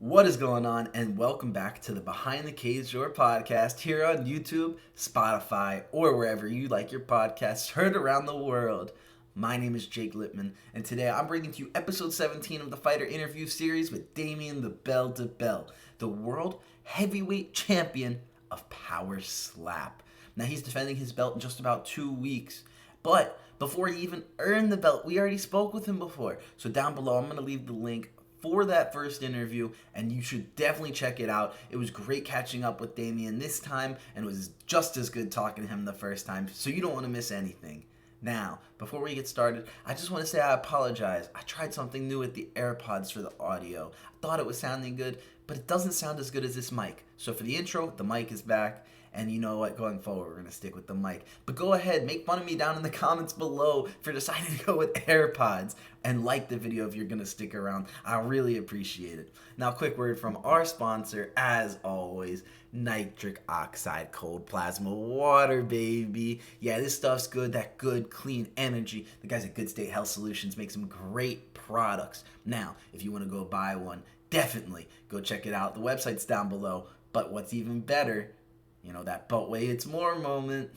What is going on? And welcome back to the Behind the Cage Door podcast here on YouTube, Spotify, or wherever you like your podcasts heard around the world. My name is Jake Lippman, and today I'm bringing to you episode 17 of the Fighter Interview Series with Damien the Bell Dibbell, the world heavyweight champion of Power Slap. Now he's defending his belt in just about 2 weeks, but before he even earned the belt, we already spoke with him before. So down below, I'm going to leave the link for that first interview, and you should definitely check it out. It was great catching up with Damien this time, and it was just as good talking to him the first time, so you don't want to miss anything. Now, before we get started, I just want to say I apologize. I tried something new with the AirPods for the audio. I thought it was sounding good, but it doesn't sound as good as this mic. So for the intro, the mic is back. And you know what? Going forward, we're going to stick with the mic. But go ahead, make fun of me down in the comments below for deciding to go with AirPods. And like the video if you're going to stick around. I really appreciate it. Now, quick word from our sponsor, as always, nitric oxide cold plasma water, baby. Yeah, this stuff's good. That good, clean energy. The guys at Good State Health Solutions make some great products. Now, if you want to go buy one, definitely go check it out. The website's down below. But what's even better, you know, that Beltway It's More moment,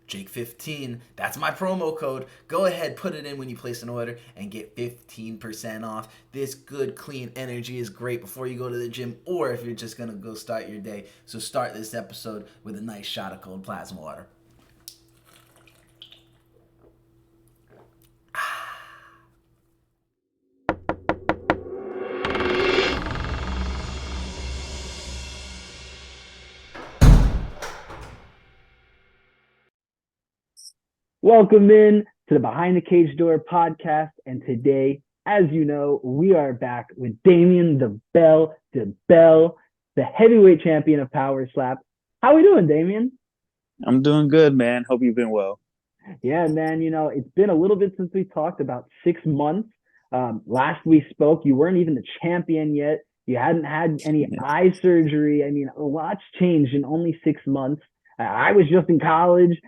Jake15, that's my promo code. Go ahead, put it in when you place an order and get 15% off. This good, clean energy is great before you go to the gym or if you're just going to go start your day. So start this episode with a nice shot of cold plasma water. Welcome in to the Behind the Cage Door podcast. And today, as you know, we are back with Damien the Bell Dibbell, the heavyweight champion of Power Slap. How we doing, Damien? I'm doing good, man. Hope you've been well. Yeah, man, it's been a little bit since we talked, about 6 months. Last we spoke, you weren't even the champion yet. You hadn't had any Yeah. eye surgery. I mean, a lot's changed in only 6 months. I was just in college.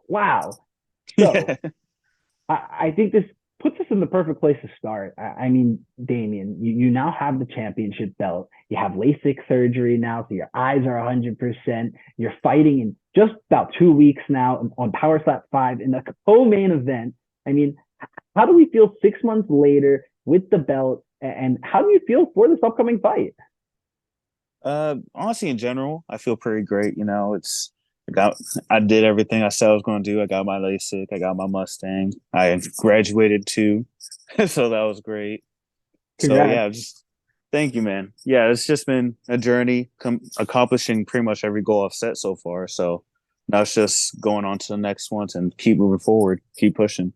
Wow. So I think this puts us in the perfect place to start. Damien, you now have the championship belt. You have LASIK surgery now, so your eyes are 100%. You're fighting in just about 2 weeks now on Power Slap 5 in the co-main event. I mean, how do we feel 6 months later with the belt? And how do you feel for this upcoming fight? Honestly, in general, I feel pretty great. I got, I did everything I said I was going to do. I got my LASIK, I got my Mustang. I graduated too, so that was great. So Congrats. yeah, just thank you, man. Yeah, it's just been a journey, accomplishing pretty much every goal I've set so far. So now it's just going on to the next ones and keep moving forward, keep pushing.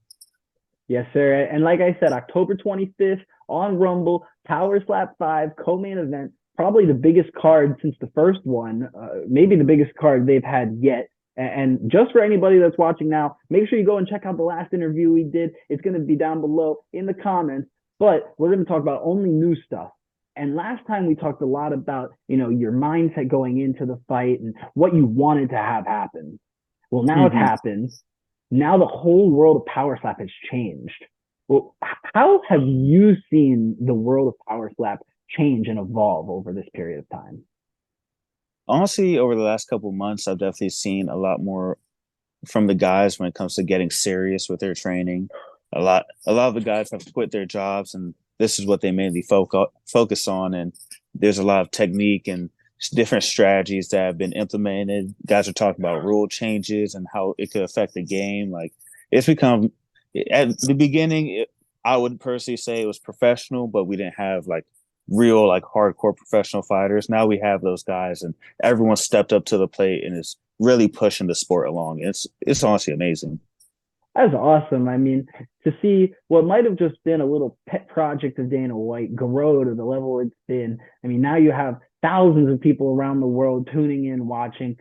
Yes, sir. And like I said, October 25th on Rumble, Power Slap 5, co-main event, probably the biggest card since the first one, maybe the biggest card they've had yet. And just for anybody that's watching now, make sure you go and check out the last interview we did. It's going to be down below in the comments, but we're going to talk about only new stuff. And last time we talked a lot about, your mindset going into the fight and what you wanted to have happen. Well, now it's Mhm. happened. Now the whole world of Power Slap has changed. Well, how have you seen the world of Power Slap change and evolve over this period of time? Honestly, over the last couple of months, I've definitely seen a lot more from the guys when it comes to getting serious with their training. A lot of the guys have quit their jobs, and this is what they mainly focus on. And there's a lot of technique and different strategies that have been implemented. Guys are talking about rule changes and how it could affect the game. Like it's become at the beginning, I would personally say it was professional, but we didn't have like real like hardcore professional fighters. Now we have those guys, and everyone stepped up to the plate and is really pushing the sport along. It's honestly amazing. That's awesome. I mean, to see what might have just been a little pet project of Dana White grow to the level it's been. I mean, now you have thousands of people around the world tuning in, watching.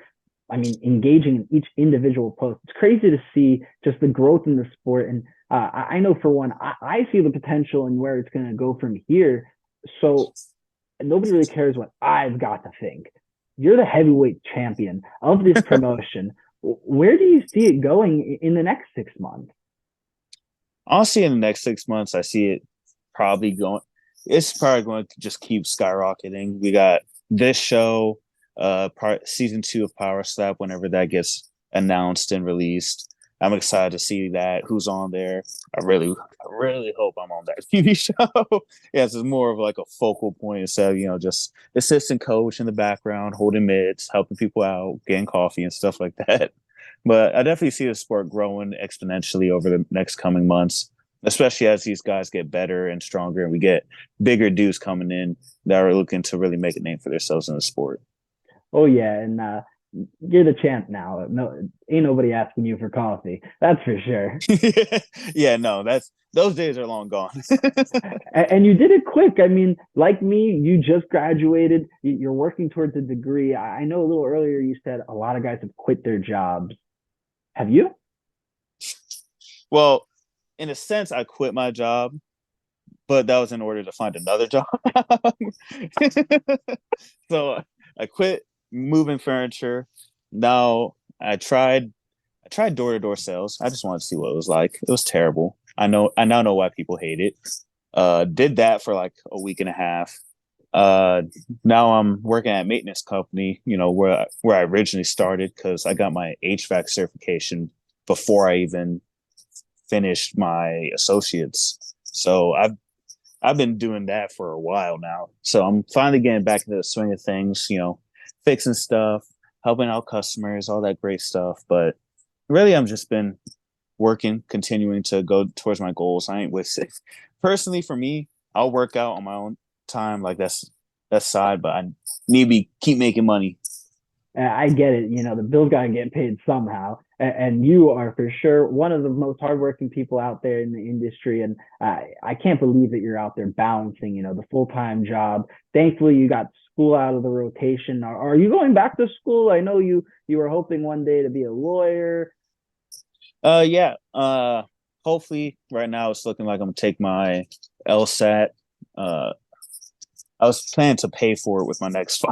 I mean, engaging in each individual post. It's crazy to see just the growth in the sport. And I know for one, I see the potential and where it's going to go from here. So nobody really cares what I've got to think. You're the heavyweight champion of this promotion. Where do you see it going in the next 6 months? Honestly, in the next 6 months, I see it probably going. it's probably going to just keep skyrocketing. We got this show, season 2 of Power Slap, whenever that gets announced and released. I'm excited to see that, who's on there. I really hope I'm on that TV show. Yes, it's more of like a focal point instead of, just assistant coach in the background, holding mids, helping people out, getting coffee and stuff like that. But I definitely see the sport growing exponentially over the next coming months, especially as these guys get better and stronger and we get bigger dudes coming in that are looking to really make a name for themselves in the sport. Oh yeah, and you're the champ now. No, ain't nobody asking you for coffee. That's for sure. Yeah, no, those days are long gone. And you did it quick. I mean, like me, you just graduated. You're working towards a degree. I know a little earlier you said a lot of guys have quit their jobs. Have you? Well, in a sense, I quit my job, but that was in order to find another job. So I quit moving furniture. Now I tried door to door sales. I just wanted to see what it was like. It was terrible. I now know why people hate it. Did that for like a week and a half. Uh, Now I'm working at a maintenance company, where I originally started because I got my HVAC certification before I even finished my associates. So I've been doing that for a while now. So I'm finally getting back into the swing of things, fixing stuff, helping out customers, all that great stuff. But really, I'm just been working, continuing to go towards my goals. I ain't with it. Personally, for me, I'll work out on my own time. Like that's side, but I need to keep making money. I get it. The bills gotta get paid somehow, and you are for sure one of the most hardworking people out there in the industry. And I can't believe that you're out there balancing, the full time job. Thankfully, you got school out of the rotation. Are you going back to school? I know you were hoping one day to be a lawyer. Yeah. Hopefully, right now it's looking like I'm gonna take my LSAT. Uh, I was planning to pay for it with my next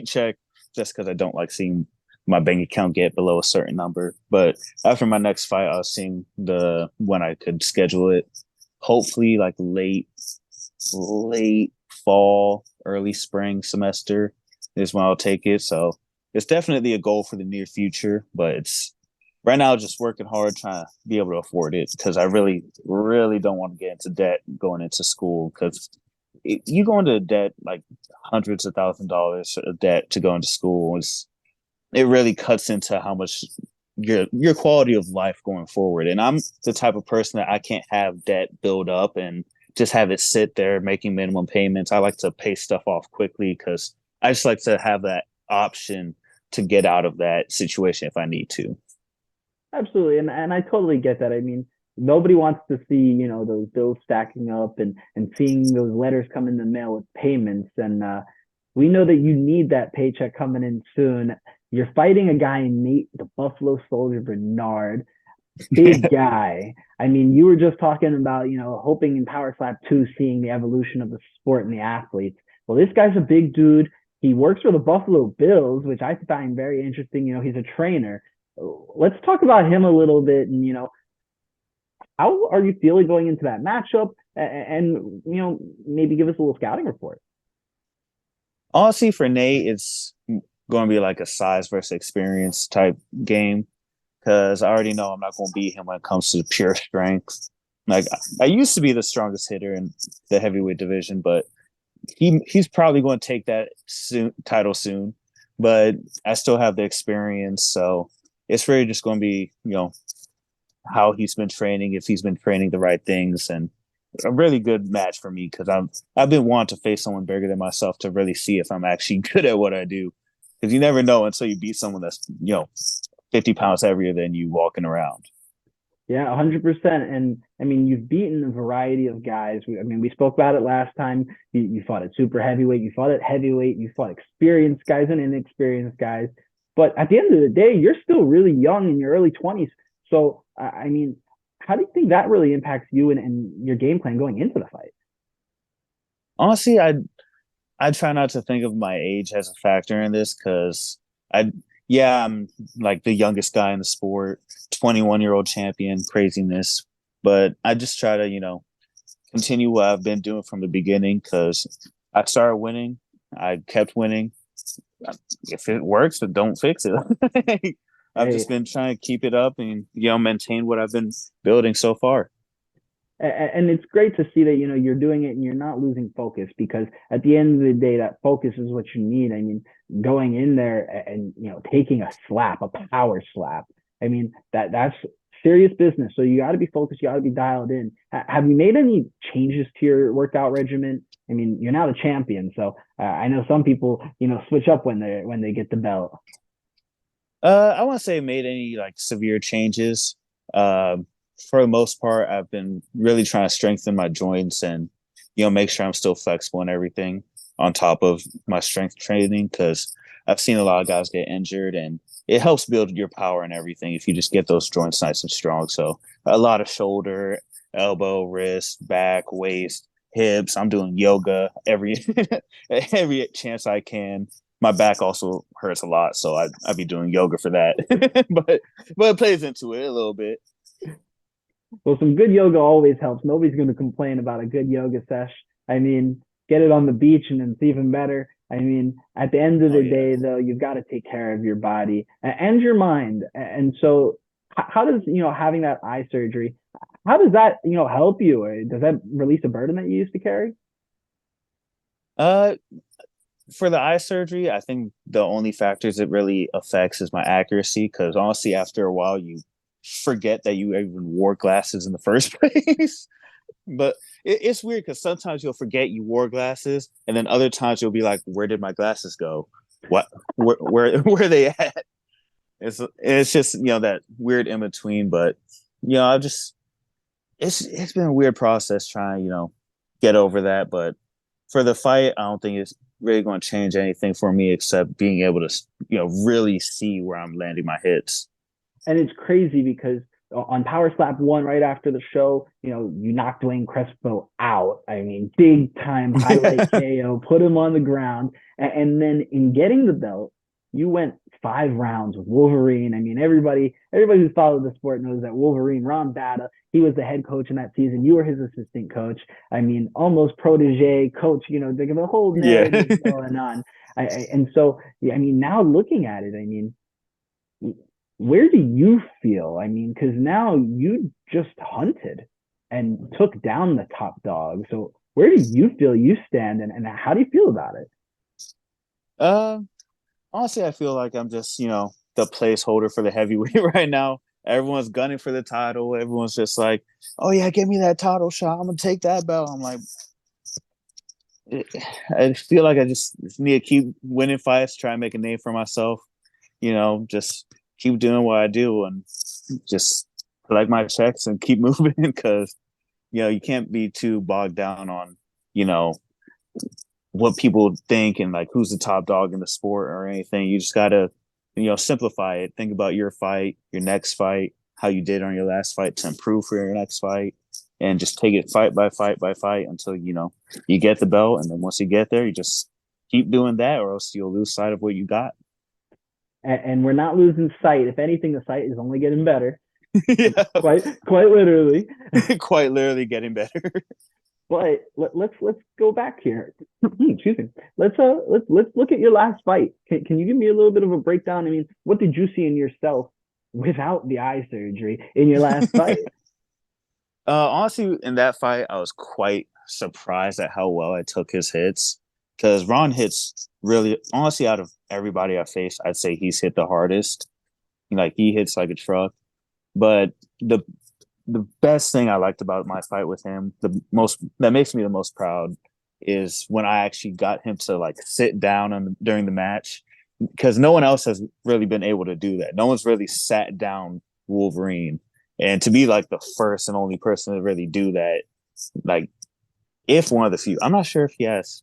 check, just because I don't like seeing my bank account get below a certain number. But after my next fight, I was seeing the when I could schedule it. Hopefully, like late fall, early spring semester is when I'll take it. So it's definitely a goal for the near future. But it's right now just working hard trying to be able to afford it because I really, really don't want to get into debt going into school because you go into debt like hundreds of $1,000s of debt to go into school. It really cuts into how much your quality of life going forward. And I'm the type of person that I can't have debt build up and just have it sit there making minimum payments. I like to pay stuff off quickly because I just like to have that option to get out of that situation if I need to. Absolutely, and I totally get that. I mean, nobody wants to see, those bills stacking up and seeing those letters come in the mail with payments. And we know that you need that paycheck coming in soon. You're fighting a guy in Nate, the Buffalo Soldier Bernard, big guy. I mean, you were just talking about, hoping in Power Slap 2, seeing the evolution of the sport and the athletes. Well, this guy's a big dude. He works for the Buffalo Bills, which I find very interesting. He's a trainer. Let's talk about him a little bit, and how are you feeling going into that matchup, and maybe give us a little scouting report. Honestly, for Nate, it's going to be like a size versus experience type game because I already know I'm not going to beat him when it comes to pure strength. Like I used to be the strongest hitter in the heavyweight division, but he's probably going to take that title soon. But I still have the experience, so it's really just going to be how he's been training, if he's been training the right things, and a really good match for me because I've been wanting to face someone bigger than myself to really see if I'm actually good at what I do. Because you never know until you beat someone that's 50 pounds heavier than you walking around. Yeah, 100%. And I mean, you've beaten a variety of guys. We spoke about it last time. You fought at super heavyweight, you fought at heavyweight, you fought experienced guys and inexperienced guys. But at the end of the day, you're still really young in your early 20s. So, I mean, how do you think that really impacts you and your game plan going into the fight? Honestly, I try not to think of my age as a factor in this because I'm like the youngest guy in the sport, 21-year-old champion, craziness. But I just try to, continue what I've been doing from the beginning because I started winning. I kept winning. If it works, then don't fix it. I've Hey, just been trying to keep it up and maintain what I've been building so far. and it's great to see that you're doing it and you're not losing focus, because at the end of the day that focus is what you need. I mean, going in there and taking a slap, a power slap, I mean that's serious business. So you got to be focused, you got to be dialed in. Have you made any changes to your workout regimen? I mean, you're now the champion, so I know some people switch up when they get the belt. I want to say made any like severe changes. Uh, for the most part, I've been really trying to strengthen my joints and make sure I'm still flexible and everything on top of my strength training because I've seen a lot of guys get injured and it helps build your power and everything if you just get those joints nice and strong. So a lot of shoulder, elbow, wrist, back, waist, hips. I'm doing yoga every every chance I can. My back also hurts a lot, so I'd be doing yoga for that. but it plays into it a little bit. Well, some good yoga always helps. Nobody's going to complain about a good yoga sesh. I mean, get it on the beach and it's even better. I mean, at the end of Oh the yeah. day, though, you've got to take care of your body and your mind. And so, how does having that eye surgery, how does that help you? Or does that release a burden that you used to carry? Uh, for the eye surgery, I think the only factors it really affects is my accuracy. Because honestly, after a while, you forget that you even wore glasses in the first place. But it's weird because sometimes you'll forget you wore glasses, and then other times you'll be like, "Where did my glasses go? What? Where are they at?" It's just that weird in between. But I just it's been a weird process trying get over that. But for the fight, I don't think it's really going to change anything for me except being able to really see where I'm landing my hits. And it's crazy because on Power Slap One, right after the show, you knocked Dwayne Crespo out. I mean, big time highlight KO, put him on the ground, and then in getting the belt, you went 5 rounds with Wolverine. I mean, everybody who's followed the sport knows that Wolverine, Ron Bata, he was the head coach in that season. You were his assistant coach. I mean, almost protege coach. The whole Yeah. narrative going on. And so, I mean, now looking at it, I mean, where do you feel? I mean, because now you just hunted and took down the top dog. So where do you feel you stand, and how do you feel about it? uh, Honestly, I feel like I'm just the placeholder for the heavyweight right now. Everyone's gunning for the title. Everyone's just like, "Oh yeah, give me that title shot. I'm gonna take that belt." I'm like, I feel like I just need to keep winning fights, try and make a name for myself. Just keep doing what I do and just collect my checks and keep moving because you can't be too bogged down on you know what people think and like who's the top dog in the sport or anything. You just gotta simplify it. Think about your fight, your next fight, how you did on your last fight to improve for your next fight, and just take it fight by fight by fight until you get the belt. And then once you get there, you just keep doing that, or else you'll lose sight of what you got. And we're not losing sight. If anything, the sight is only getting better. Yeah, Quite literally. quite literally getting better. But let's go back here. Excuse me. Let's look at your last fight. Can you give me a little bit of a breakdown? I mean, what did you see in yourself without the eye surgery in your last fight? Honestly, in that fight, I was quite surprised at how well I took his hits because Ron hits really, honestly, out of everybody I faced, I'd say he's hit the hardest. Like he hits like a truck. But the best thing I liked about my fight with him, the most that makes me the most proud, is when I actually got him to like sit down during the match because no one else has really been able to do that. No one's really sat down Wolverine, and to be like the first and only person to really do that, like if one of the few, I'm not sure if he has.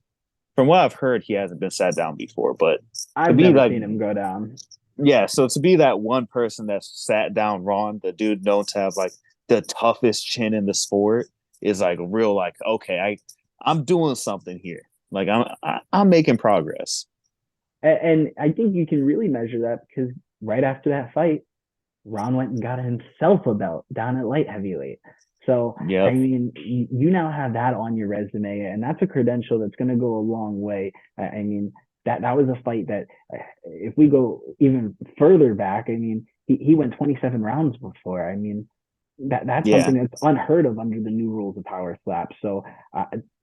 From what I've heard, he hasn't been sat down before, but to I've be never like seen him go down. yeah, so to be that one person that sat down Ron, the dude known to have like the toughest chin in the sport, is like real like okay, I'm doing something here. Like I'm making progress. And I think you can really measure that because right after that fight, Ron went and got himself a belt down at light heavyweight. So, I Yep. mean, you now have that on your resume, and that's a credential that's going to go a long way. I mean, that was a fight that, if we go even further back, I mean, he went 27 rounds before. I mean, that's Yeah. something that's unheard of under the new rules of power slap. So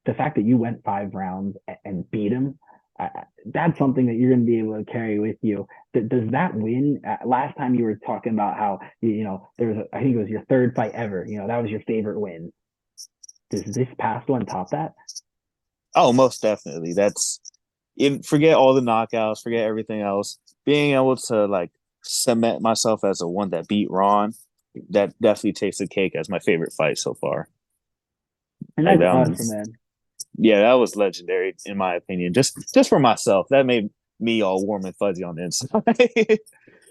the fact that you went 5 rounds and beat him, uh, that's something that you're going to be able to carry with you. Does that win? Last time you were talking about how there was, I think it was your third fight ever. That was your favorite win. Does this past one top that? Oh, most definitely. Forget all the knockouts, forget everything else. Being able to like cement myself as a one that beat Ron, that definitely takes the cake as my favorite fight so far. And Like that's that awesome, was, man. yeah, that was legendary in my opinion. Just for myself, that made me all warm and fuzzy on the inside.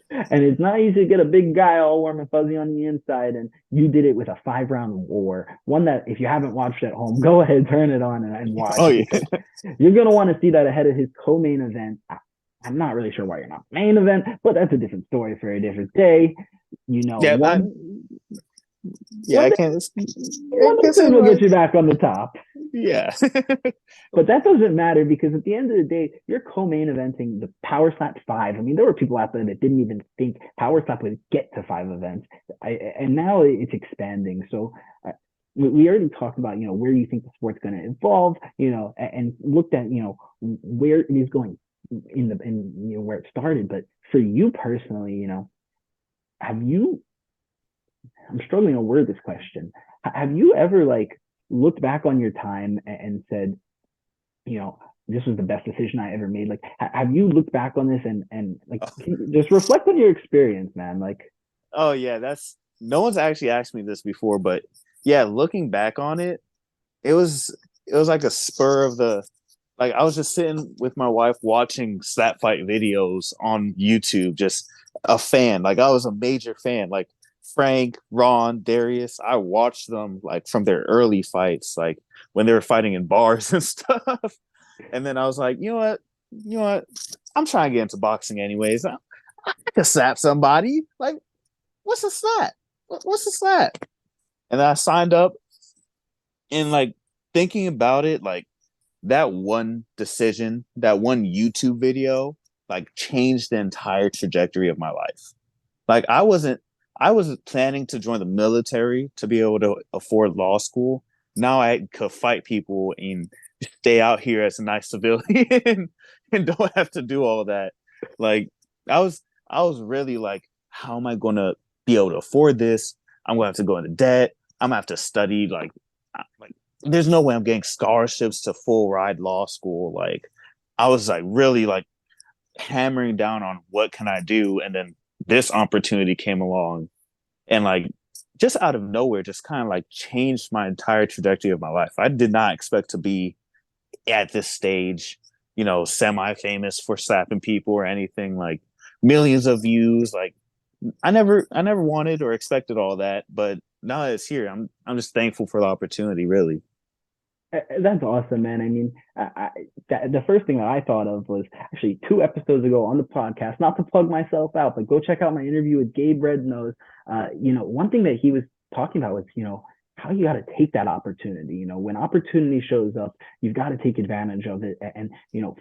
And it's not easy to get a big guy all warm and fuzzy on the inside. And you did it with a 5 round war. One that, if you haven't watched at home, go ahead, turn it on and watch, Oh yeah, because you're going to want to see that ahead of his co main event. I'm not really sure why you're not main event, but that's a different story for a different day. yeah, yeah. One I day, can't. one I day can say soon we'll get like, you back on the top. yeah, But that doesn't matter, because at the end of the day, you're co-main eventing the Power Slap 5. I mean, there were people out there that didn't even think Power Slap would get to 5 events. And now it's expanding. So we already talked about, where you think the sport's going to evolve, and looked at, where it is going in where it started. But for you personally, have you, I'm struggling to word this question. Have you ever like looked back on your time and said, this was the best decision I ever made? Like, have you looked back on this and like, just reflect on your experience, man? Like, oh yeah. That's no one's actually asked me this before, but yeah, looking back on it, it was like a spur of the like I was just sitting with my wife watching slap fight videos on YouTube, just a fan. Like I was a major fan. Like Frank, Ron, Darius, I watched them like from their early fights, like when they were fighting in bars and stuff. And then I was like, you know what? I'm trying to get into boxing anyways. I could slap somebody. Like, what's a slap? What's a slap? And then I signed up, and like thinking about it, like that one decision, that one YouTube video, like changed the entire trajectory of my life. Like I wasn't planning to join the military to be able to afford law school. Now I could fight people and stay out here as a nice civilian and don't have to do all of that. Like I was really like, how am I gonna be able to afford this? I'm gonna have to go into debt. I'm gonna have to study like there's no way I'm getting scholarships to full ride law school. Like I was like really like hammering down on what can I do, and then this opportunity came along, and like just out of nowhere, just kind of like changed my entire trajectory of my life. I did not expect to be at this stage, semi-famous for slapping people or anything, like millions of views. Like I never wanted or expected all that, but now that it's here, I'm just thankful for the opportunity, really. that's awesome, man. I mean, the first thing that I thought of was actually 2 episodes ago on the podcast. Not to plug myself out, but go check out my interview with Gabe Rednose. One thing that he was talking about was, how you got to take that opportunity. When opportunity shows up, you've got to take advantage of it and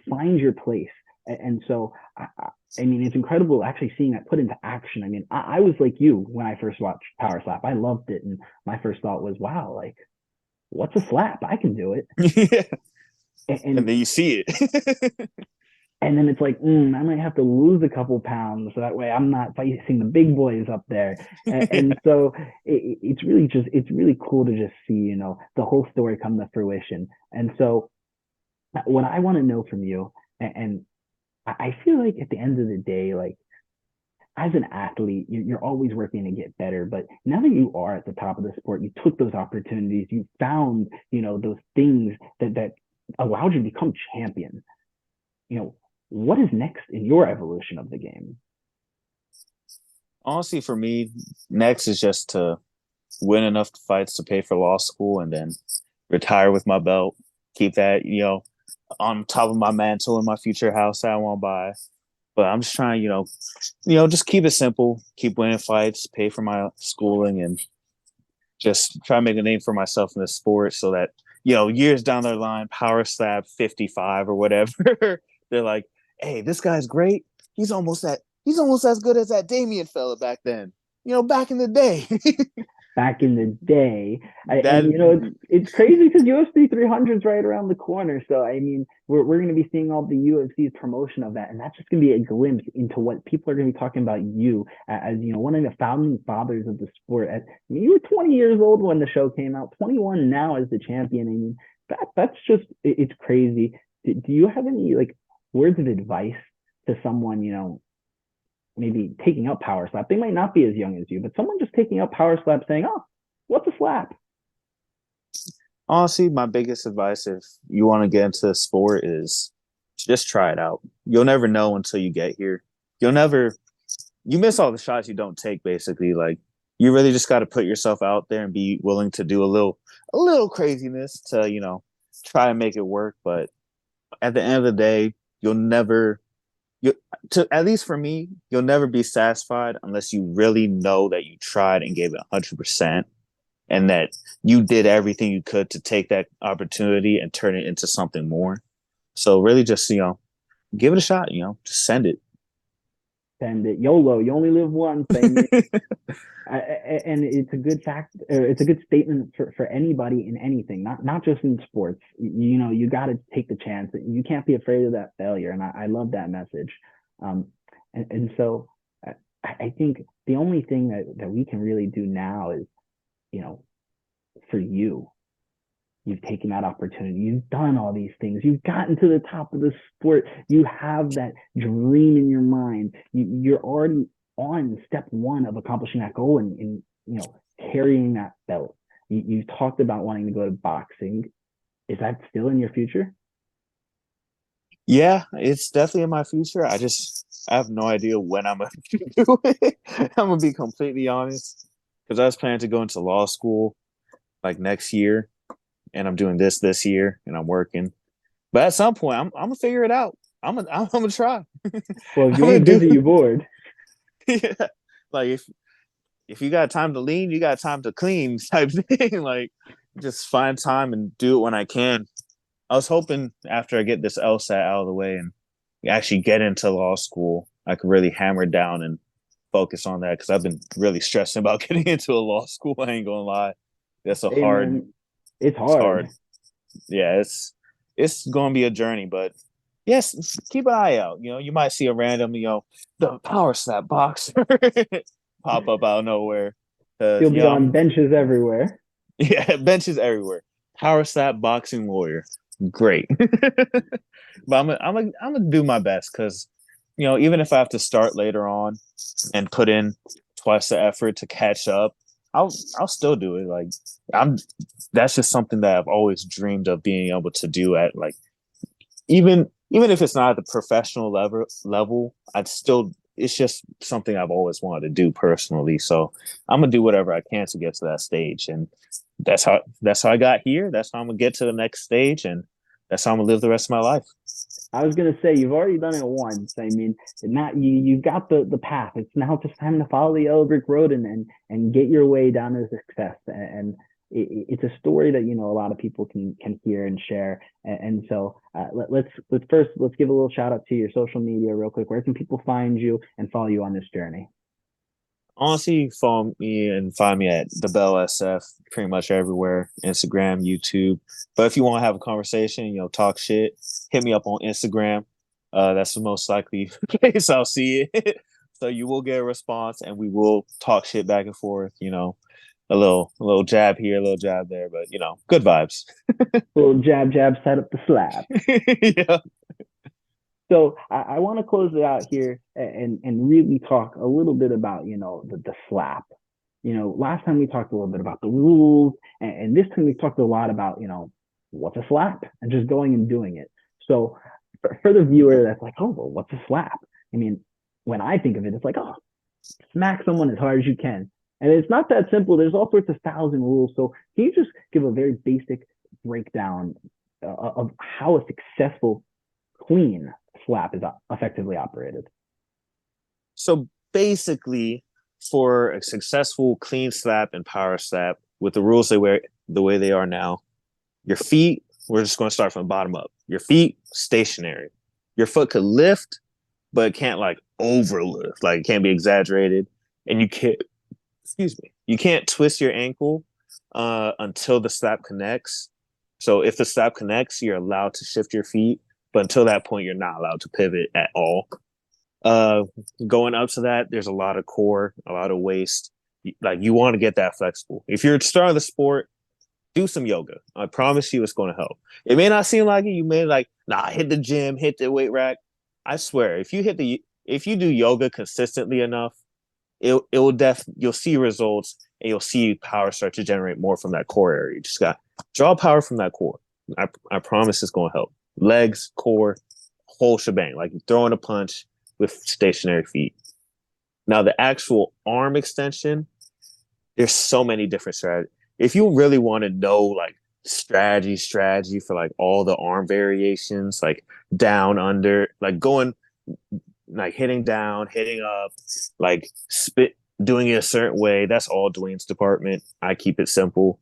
find your place. And so, I mean, it's incredible actually seeing that put into action. I mean, I was like you when I first watched Power Slap. I loved it, and my first thought was, wow, like, what's a slap? I can do it. Yeah. And And then you see it. and then it's like, I might have to lose a couple pounds so that way I'm not facing the big boys up there. And so it's really cool to just see, the whole story come to fruition. And so what I want to know from you, and I feel like at the end of the day, like, as an athlete, you're always working to get better. But now that you are at the top of the sport, you took those opportunities, you found, those things that allowed you to become champion. What is next in your evolution of the game? Honestly, for me, next is just to win enough fights to pay for law school and then retire with my belt. Keep that, on top of my mantle in my future house that I want to buy. But I'm just trying, just keep it simple, keep winning fights, pay for my schooling, and just try to make a name for myself in the sport so that, years down the line, power slap 55 or whatever, they're like, hey, this guy's great. He's almost as good as that Damien fella back then. Back in the day. Back in the day. that And it's crazy because UFC 300 is right around the corner. So I mean, we're going to be seeing all the UFC's promotion of that, and that's just going to be a glimpse into what people are going to be talking about you as one of the founding fathers of the sport. I mean, you were 20 years old when the show came out, 21 now as the champion. I mean, that's just it's crazy. Do you have any like words of advice to someone maybe taking up power slap? They might not be as young as you, but someone just taking up power slap saying, oh, what's a slap? Honestly, my biggest advice if you want to get into the sport is just try it out. You'll never know until you get here. You miss all the shots you don't take, basically. Like, you really just got to put yourself out there and be willing to do a little craziness to, try and make it work. But at the end of the day, at least for me, you'll never be satisfied unless you really know that you tried and gave it 100%, and that you did everything you could to take that opportunity and turn it into something more. So really just, give it a shot, just send it. Send it. YOLO. You only live once. And it's a good fact. It's a good statement for anybody in anything, not just in sports. You got to take the chance. You can't be afraid of that failure. And I love that message. And so I think the only thing that we can really do now is, for you've taken that opportunity. You've done all these things. You've gotten to the top of the sport. You have that dream in your mind. You're already on step one of accomplishing that goal and carrying that belt. You've talked about wanting to go to boxing. Is that still in your future? Yeah, it's definitely in my future. I have no idea when I'm gonna do it. I'm gonna be completely honest, because I was planning to go into law school like next year, and I'm doing this year, and I'm working. But at some point, I'm gonna figure it out. I'm gonna try. Well, if I'm you gonna ain't do. busy, you bored. Yeah. Like if you got time to lean, you got time to clean type thing. Like, just find time and do it when I can. I was hoping after I get this LSAT out of the way and actually get into law school, I could really hammer down and focus on that, because I've been really stressing about getting into a law school. I ain't gonna lie. That's a Hey hard. man, it's It's hard. hard. Yeah, it's gonna be a journey, but yes, keep an eye out. You might see a random, the power slap boxer pop up out of nowhere. You'll Cause be on benches everywhere. yeah, benches everywhere. Power slap boxing warrior, great. But I'm gonna do my best, because even if I have to start later on and put in twice the effort to catch up, I'll still do it. Like, I'm that's just something that I've always dreamed of being able to do at, like, even if it's not at the professional level, I'd still it's just something I've always wanted to do personally. So I'm gonna do whatever I can to get to that stage, and that's how I got here. That's how I'm gonna get to the next stage, and that's how I'm gonna live the rest of my life. I was gonna say you've already done it once. I mean, not you've got the path. It's now just time to follow the yellow brick road and get your way down to success. And it's a story that a lot of people can hear and share. And so let's give a little shout out to your social media real quick. Where can people find you and follow you on this journey? Honestly, follow me and find me at Dibbell SF pretty much everywhere: Instagram, YouTube. But if you want to have a conversation, talk shit, hit me up on Instagram. That's the most likely place I'll see it. So you will get a response, and we will talk shit back and forth. A little jab here, a little jab there, but good vibes. Little jab jab, set up the slap. Yeah. So I want to close it out here and really talk a little bit about the slap. Last time we talked a little bit about the rules, and this time we talked a lot about what's a slap and just going and doing it. So for the viewer that's like, oh well, what's a slap? I mean, when I think of it, it's like, oh, smack someone as hard as you can, and it's not that simple. There's all sorts of styles and rules. So can you just give a very basic breakdown of how a successful clean slap is effectively operated? So basically, for a successful clean slap and power slap, with the rules the way they are now, your feet, we're just going to start from the bottom up. Your feet, stationary. Your foot could lift, but it can't like overlift. Like it can't be exaggerated. And you can't twist your ankle until the slap connects. So if the slap connects, you're allowed to shift your feet. But until that point, you're not allowed to pivot at all. Uh, Going up to that, there's a lot of core, a lot of waist. Like you want to get that flexible. If you're starting the sport, do some yoga. I promise you, it's going to help. It may not seem like it. You may like, nah, hit the gym, hit the weight rack. I swear, if you do yoga consistently enough, you'll see results and you'll see power start to generate more from that core area. You just got draw power from that core. I promise it's going to help. Legs, core, whole shebang. Like throwing a punch with stationary feet. Now the actual arm extension, there's so many different strategies. If you really want to know like strategy for like all the arm variations, like down, under, like going, like hitting down, hitting up, like doing it a certain way. That's all Dwayne's department. I keep it simple.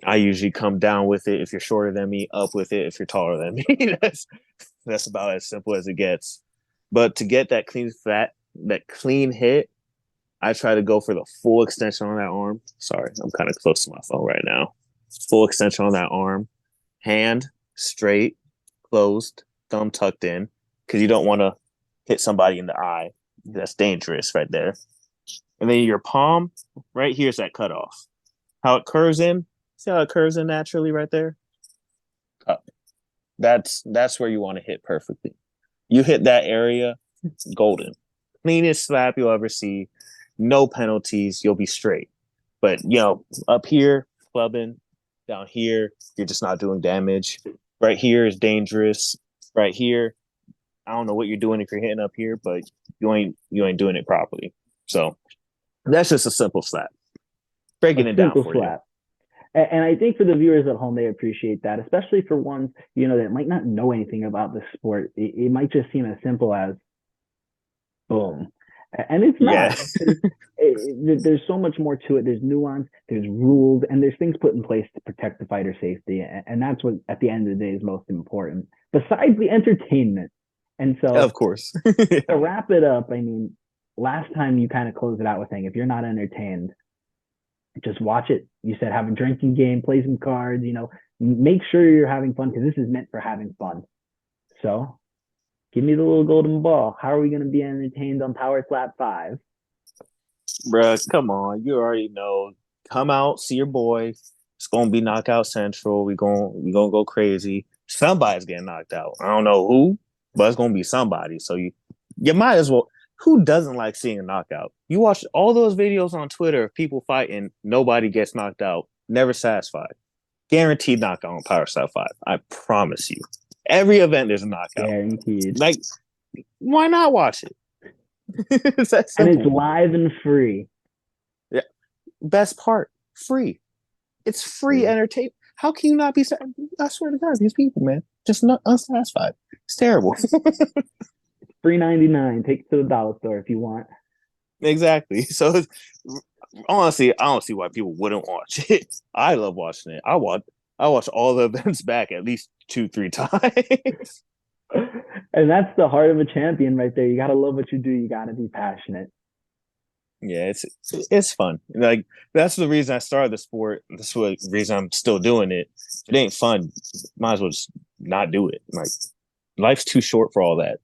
I usually come down with it if you're shorter than me, up with it if you're taller than me. That's about as simple as it gets. But to get that clean hit, I try to go for the full extension on that arm. Sorry, I'm kind of close to my phone right now. Full extension on that arm. Hand straight, closed, thumb tucked in, because you don't want to hit somebody in the eye. That's dangerous right there. And then your palm, right here is that cutoff. How it curves in. See how it curves in naturally right there? Up. That's where you want to hit perfectly. You hit that area, it's golden. Cleanest slap you'll ever see. No penalties. You'll be straight. But, up here, clubbing. Down here, you're just not doing damage. Right here is dangerous. Right here, I don't know what you're doing if you're hitting up here, but you ain't doing it properly. So that's just a simple slap. Breaking it down for slap. And I think for the viewers at home, they appreciate that, especially for ones, that might not know anything about the sport. It might just seem as simple as boom. And it's not. Yeah. There's so much more to it. There's nuance, there's rules, and there's things put in place to protect the fighter safety. And that's what, at the end of the day, is most important, besides the entertainment. And so, of course, to wrap it up, I mean, last time you kind of closed it out with saying, if you're not entertained, just watch it. You said have a drinking game, play some cards, make sure you're having fun, because this is meant for having fun. So give me the little golden ball. How are we going to be entertained on Power Slap 5? Bruh, come on. You already know. Come out, see your boy. It's going to be knockout central. We gonna go crazy. Somebody's getting knocked out. I don't know who, but it's going to be somebody. So you might as well. Who doesn't like seeing a knockout? You watch all those videos on Twitter of people fighting, nobody gets knocked out, never satisfied. Guaranteed knockout on Power Slap 5. I promise you. Every event there's a knockout. Guaranteed. Like, why not watch it? It's that simple. And it's live and free. Yeah. Best part, free. It's free entertainment. How can you not be? I swear to God, these people, man, just not unsatisfied. It's terrible. $3.99. Take it to the dollar store if you want. Exactly. So honestly, I don't see why people wouldn't watch it. I love watching it. I watch all the events back at least 2-3 times. And that's the heart of a champion right there. You gotta love what you do. You gotta be passionate. Yeah, it's fun. Like that's the reason I started the sport. That's the reason I'm still doing it. If it ain't fun, might as well just not do it. Like life's too short for all that.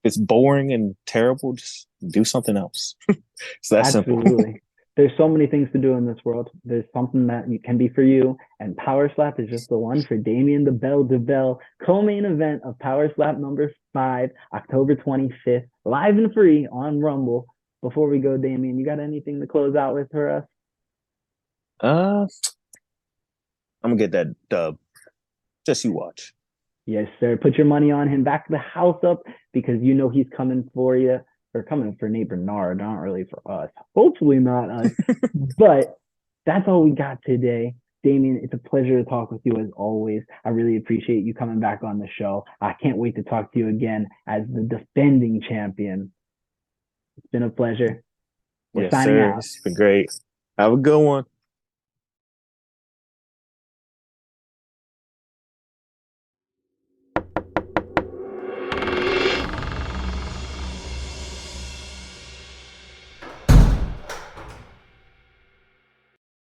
It's boring and terrible. Just do something else. It's that simple. Absolutely. There's so many things to do in this world. There's something that can be for you, and Power Slap is just the one for Damien Dibbell, co-main event of Power Slap number 5, October 25th, live and free on Rumble. Before we go, Damien, you got anything to close out with for us? I'm gonna get that dub. Just you watch. Yes, sir. Put your money on him. Back the house up, because you know he's coming for you. Or coming for Nate Bernard, not really for us. Hopefully not us. But that's all we got today. Damien, it's a pleasure to talk with you as always. I really appreciate you coming back on the show. I can't wait to talk to you again as the defending champion. It's been a pleasure. We're signing out. It's been great. Have a good one.